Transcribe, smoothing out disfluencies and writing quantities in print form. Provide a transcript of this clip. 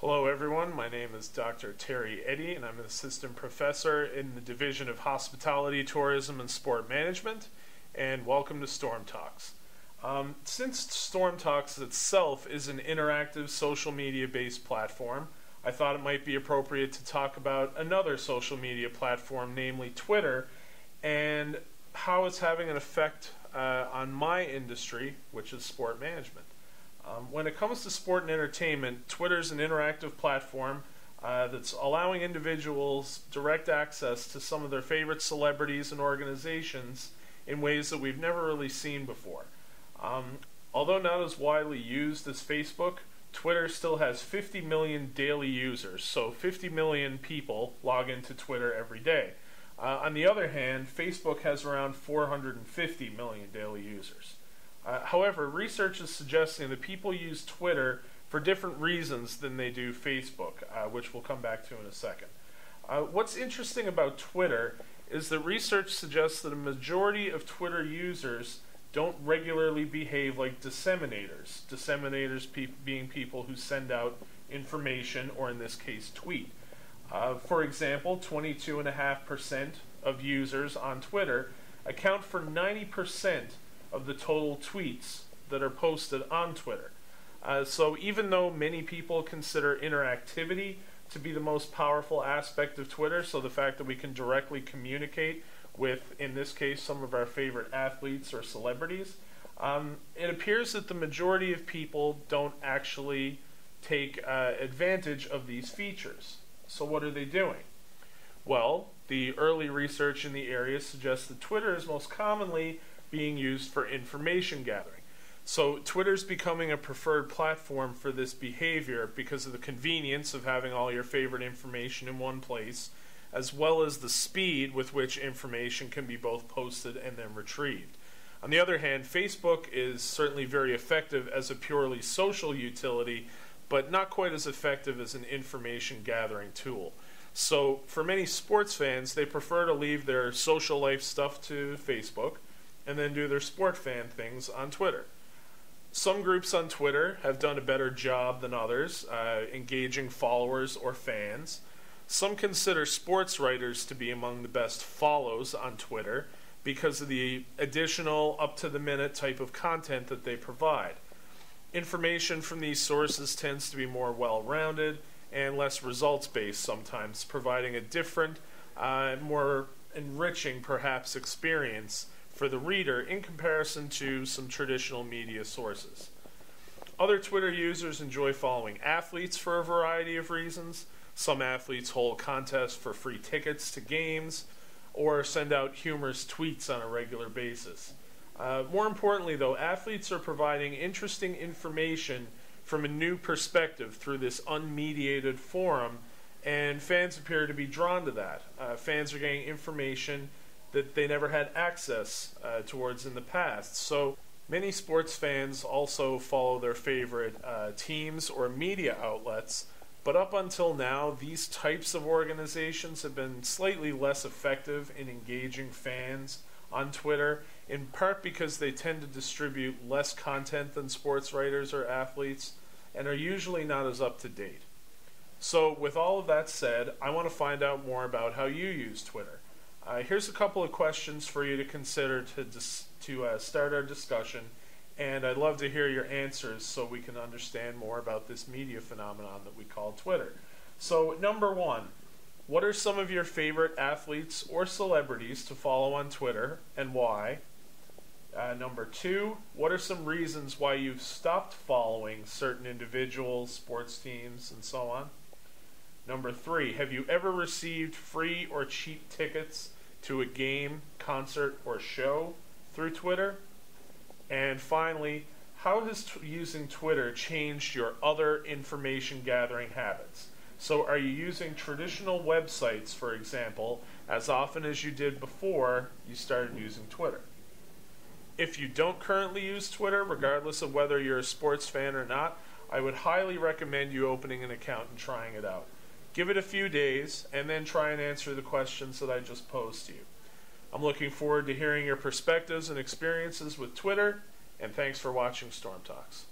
Hello everyone, my name is Dr. Eddy and I'm an assistant professor in the Division of Hospitality, Tourism, and Sport Management, and welcome to Storm Talks. Since Storm Talks itself is an interactive social media based platform, I thought it might be appropriate to talk about another social media platform, namely Twitter, and how it's having an effect on my industry, which is sport management. When it comes to sport and entertainment, Twitter is an interactive platform that's allowing individuals direct access to some of their favorite celebrities and organizations in ways that we've never really seen before. Although not as widely used as Facebook, Twitter still has 50 million daily users, so 50 million people log into Twitter every day. On the other hand, Facebook has around 450 million daily users. However, research is suggesting that people use Twitter for different reasons than they do Facebook, which we'll come back to in a second. What's interesting about Twitter is that research suggests that a majority of Twitter users don't regularly behave like disseminators. Disseminators being people who send out information, or in this case, tweet. For example, 22.5% of users on Twitter account for 90% of the total tweets that are posted on Twitter. So even though many people consider interactivity to be the most powerful aspect of Twitter, so the fact that we can directly communicate with, in this case, some of our favorite athletes or celebrities, it appears that the majority of people don't actually take advantage of these features. So what are they doing? Well, the early research in the area suggests that Twitter is most commonly being used for information gathering. So Twitter's becoming a preferred platform for this behavior because of the convenience of having all your favorite information in one place, as well as the speed with which information can be both posted and then retrieved. On the other hand, Facebook is certainly very effective as a purely social utility, but not quite as effective as an information gathering tool. So for many sports fans, they prefer to leave their social life stuff to Facebook and then do their sport fan things on Twitter. Some groups on Twitter have done a better job than others, engaging followers or fans. Some consider sports writers to be among the best follows on Twitter because of the additional up-to-the-minute type of content that they provide. Information from these sources tends to be more well-rounded and less results-based sometimes, providing a different, more enriching, perhaps, experience for the reader in comparison to some traditional media sources. Other Twitter users enjoy following athletes for a variety of reasons. Some athletes hold contests for free tickets to games or send out humorous tweets on a regular basis. More importantly, though, athletes are providing interesting information from a new perspective through this unmediated forum, and fans appear to be drawn to that. Fans are getting information that they never had access towards in the past. So many sports fans also follow their favorite teams or media outlets, but up until now, these types of organizations have been slightly less effective in engaging fans on Twitter, in part because they tend to distribute less content than sports writers or athletes and are usually not as up to date. So with all of that said, I want to find out more about how you use Twitter. Here's a couple of questions for you to consider to start our discussion, and I'd love to hear your answers so we can understand more about this media phenomenon that we call Twitter. So, number one, what are some of your favorite athletes or celebrities to follow on Twitter, and why? Number two, what are some reasons why you've stopped following certain individuals, sports teams, and so on? Number three, have you ever received free or cheap tickets to a game, concert, or show through Twitter? And finally, how has using Twitter changed your other information gathering habits? So are you using traditional websites, for example, as often as you did before you started using Twitter? If you don't currently use Twitter, regardless of whether you're a sports fan or not, I would highly recommend you opening an account and trying it out. Give it a few days, and then try and answer the questions that I just posed to you. I'm looking forward to hearing your perspectives and experiences with Twitter, and thanks for watching Storm Talks.